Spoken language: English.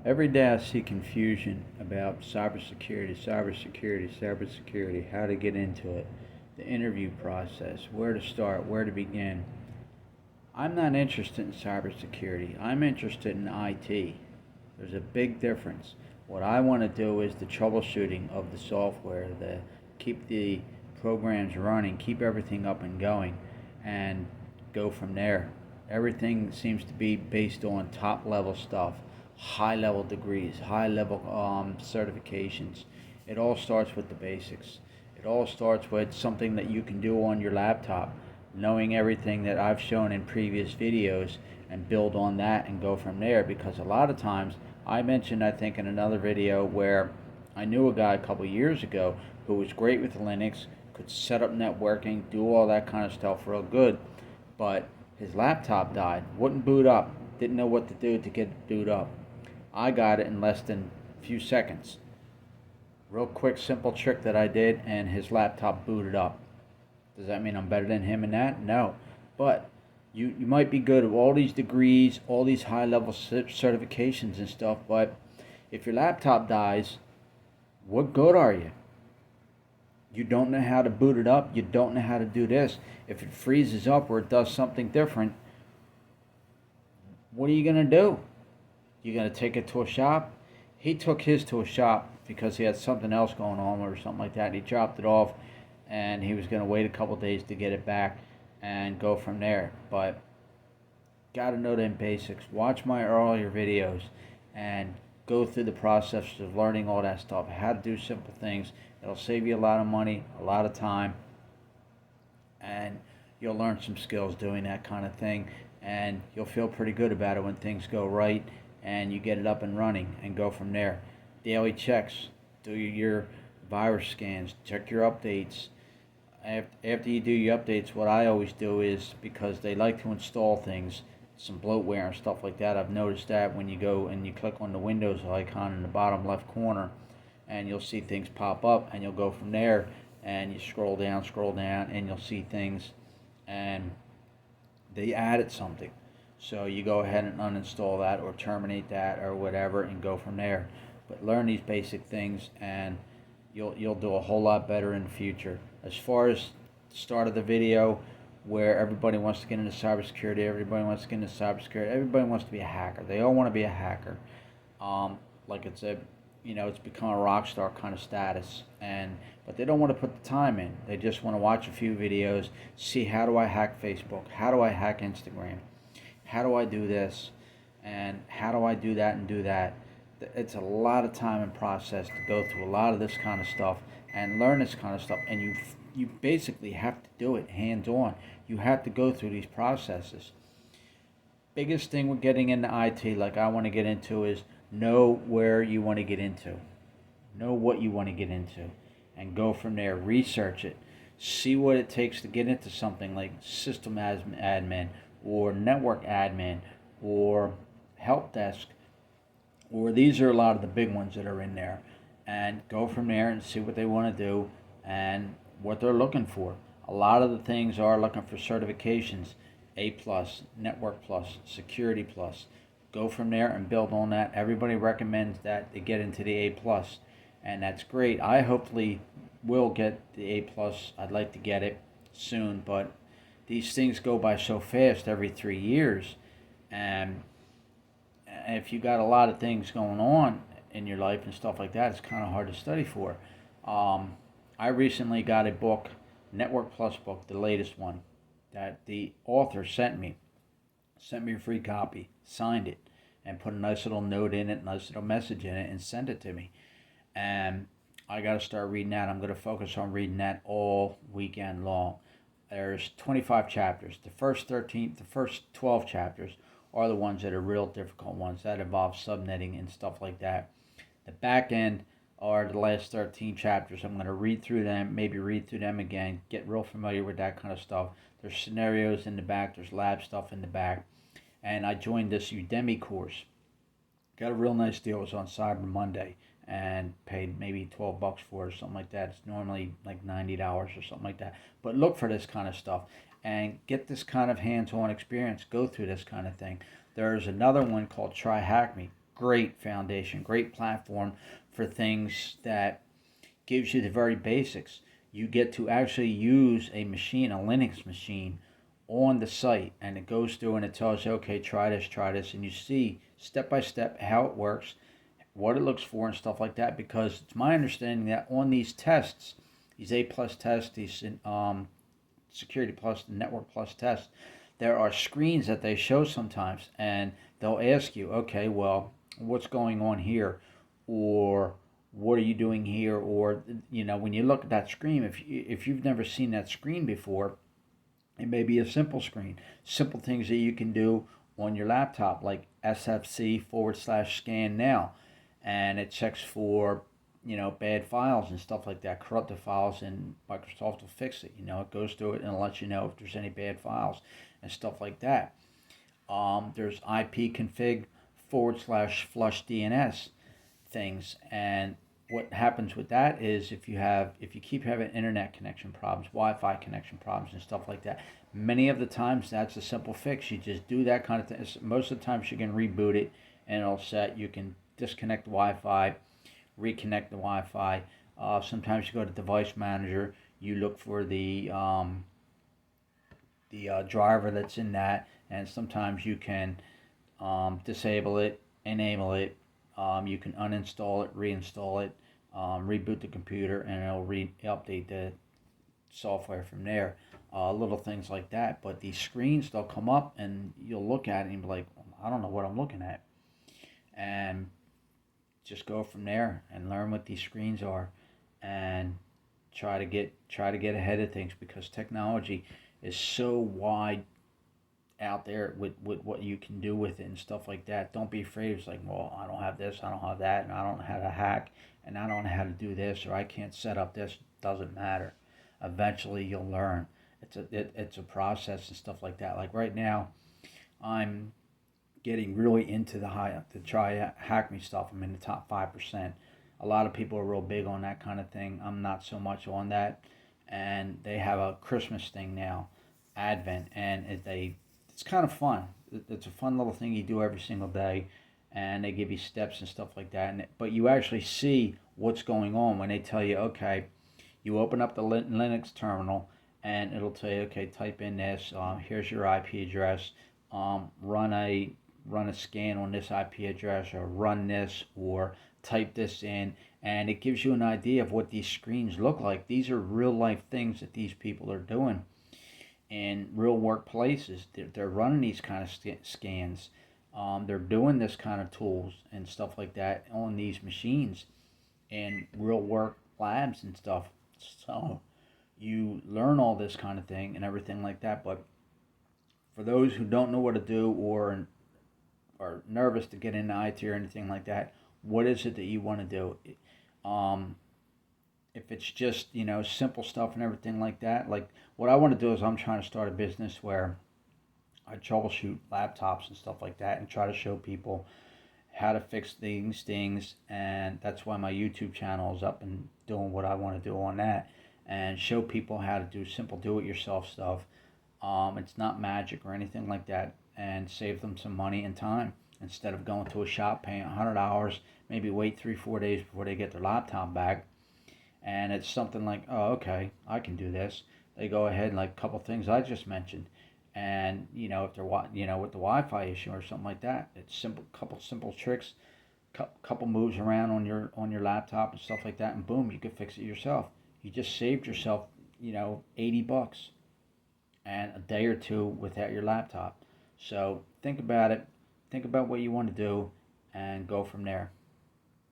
Every day I see confusion about cybersecurity, how to get into it, the interview process, where to start, where to begin. I'm not interested in cybersecurity. I'm interested in IT. There's a big difference. What I want to do is the troubleshooting of the software, the keep the programs running, keep everything up and going, and go from there. Everything seems to be based on top level stuff, high level degrees, high level certifications. It all starts with the basics. It all starts with something that you can do on your laptop, knowing everything that I've shown in previous videos, and build on that and go from there. Because a lot of times, I mentioned, I think, in another video where I knew a guy a couple years ago who was great with Linux, could set up networking, do all that kind of stuff real good, but his laptop died, wouldn't boot up, didn't know what to do to get it boot up. I got it in less than a few seconds. Real quick, simple trick that I did, and his laptop booted up. Does that mean I'm better than him in that? No. But you might be good at all these degrees, all these high level certifications and stuff, but if your laptop dies, what good are you? You don't know how to boot it up. You don't know how to do this. If it freezes up or it does something different, what are you going to do? You're going to take it to a shop? He took his to a shop because he had something else going on or something like that. And he dropped it off, and he was going to wait a couple days to get it back and go from there. But got to know them basics. Watch my earlier videos and go through the process of learning all that stuff, how to do simple things. It'll save you a lot of money, a lot of time, and you'll learn some skills doing that kind of thing, and you'll feel pretty good about it when things go right and you get it up and running and go from there. Daily checks, do your virus scans, check your updates. After you do your updates, what I always do is, because they like to install things, some bloatware and stuff like that, I've noticed that when you go and you click on the Windows icon in the bottom left corner, and you'll see things pop up, and you'll go from there, and you scroll down, and you'll see things, and they added something. So you go ahead and uninstall that or terminate that or whatever and go from there. But learn these basic things, and you'll do a whole lot better in the future. As far as the start of the video, where everybody wants to get into cybersecurity, everybody wants to be a hacker. They all want to be a hacker. Like it's a, it's become a rock star kind of status, but they don't want to put the time in. They just want to watch a few videos, see how do I hack Facebook, how do I hack Instagram, how do I do this, and how do I do that and do that. It's a lot of time and process to go through a lot of this kind of stuff and learn this kind of stuff, and you basically have to do it hands on. You have to go through these processes. Biggest thing with getting into IT, like I want to get into, is know where you want to get into, know what you want to get into, and go from there. Research it, see what it takes to get into something like system admin or network admin or help desk, or these are a lot of the big ones that are in there, and go from there and see what they want to do and what they're looking for. A lot of the things are looking for certifications, A plus, Network plus, Security plus. Go from there and build on that. Everybody recommends that they get into the A plus, and that's great. I hopefully will get the A plus. I'd like to get it soon, but these things go by so fast every 3 years, and if you got a lot of things going on in your life and stuff like that, it's kind of hard to study for. I recently got a book, Network Plus book, the latest one, that the author sent me a free copy, signed it, and put a nice little note in it, nice little message in it, and sent it to me. And I got to start reading that. I'm going to focus on reading that all weekend long. There's 25 chapters. The first 12 chapters are the ones that are real difficult ones that involve subnetting and stuff like that. The back end are the last 13 chapters. I'm going to read through them, maybe read through them again, get real familiar with that kind of stuff. There's scenarios in the back, there's lab stuff in the back. And I joined this Udemy course. Got a real nice deal. It was on Cyber Monday and paid maybe $12 for it or something like that. It's normally like $90 or something like that. But look for this kind of stuff and get this kind of hands-on experience. Go through this kind of thing. There's another one called Try Hack Me. great foundation, great platform for things that gives you the very basics. You get to actually use a machine, a Linux machine, on the site, and it goes through and it tells you, okay, try this, and you see step by step how it works, what it looks for, and stuff like that. Because it's my understanding that on these tests, these A plus tests, these Security Plus, Network Plus tests, there are screens that they show sometimes, and they'll ask you, okay, well, what's going on here, or what are you doing here, or when you look at that screen, if you've never seen that screen before, it may be a simple screen, simple things that you can do on your laptop, like SFC /scan now, and it checks for bad files and stuff like that, corrupted files, and Microsoft will fix it. It goes through it and lets you know if there's any bad files and stuff like that. There's ipconfig /flush DNS things, and what happens with that is if you keep having internet connection problems, Wi-Fi connection problems, and stuff like that, many of the times that's a simple fix. You just do that kind of thing. Most of the times you can reboot it and it'll set. You can disconnect the Wi-Fi, reconnect the Wi-Fi. Sometimes you go to Device Manager, you look for the driver that's in that, and sometimes you can disable it, enable it. You can uninstall it, reinstall it, reboot the computer, and it'll update the software from there. Little things like that. But these screens, they'll come up and you'll look at it and be like, I don't know what I'm looking at. And just go from there and learn what these screens are, and try to get ahead of things, because technology is so wide out there with what you can do with it and stuff like that. Don't be afraid. It's like, well, I don't have this, I don't have that, and I don't know how to hack, and I don't know how to do this, or I can't set up this. Doesn't matter. Eventually, you'll learn. It's a process and stuff like that. Like right now, I'm getting really into to try hack me stuff. I'm in the top 5%. A lot of people are real big on that kind of thing. I'm not so much on that. And they have a Christmas thing now, Advent, and it's kind of fun. It's a fun little thing you do every single day, and they give you steps and stuff like that. But you actually see what's going on when they tell you, okay, you open up the Linux terminal, and it'll tell you, okay, type in this. Here's your IP address. Run a scan on this IP address, or run this, or type this in, and it gives you an idea of what these screens look like. These are real life things that these people are doing in real workplaces. They're running these kind of scans. They're doing this kind of tools and stuff like that on these machines in real work labs and stuff. So you learn all this kind of thing and everything like that. But for those who don't know what to do, or are nervous to get into IT or anything like that, what is it that you want to do? If it's just simple stuff and everything like that, like what I want to do is I'm trying to start a business where I troubleshoot laptops and stuff like that, and try to show people how to fix things, and that's why my YouTube channel is up and doing what I want to do on that, and show people how to do simple do-it-yourself stuff. It's not magic or anything like that, and save them some money and time instead of going to a shop paying $100, maybe wait 3-4 days before they get their laptop back. And it's something like, oh, okay, I can do this. They go ahead and, like a couple things I just mentioned, and if they're with the Wi-Fi issue or something like that, it's couple simple tricks, couple moves around on your laptop and stuff like that, and boom, you can fix it yourself. You just saved yourself $80 and a day or two without your laptop. So think about it. Think about what you want to do, and go from there.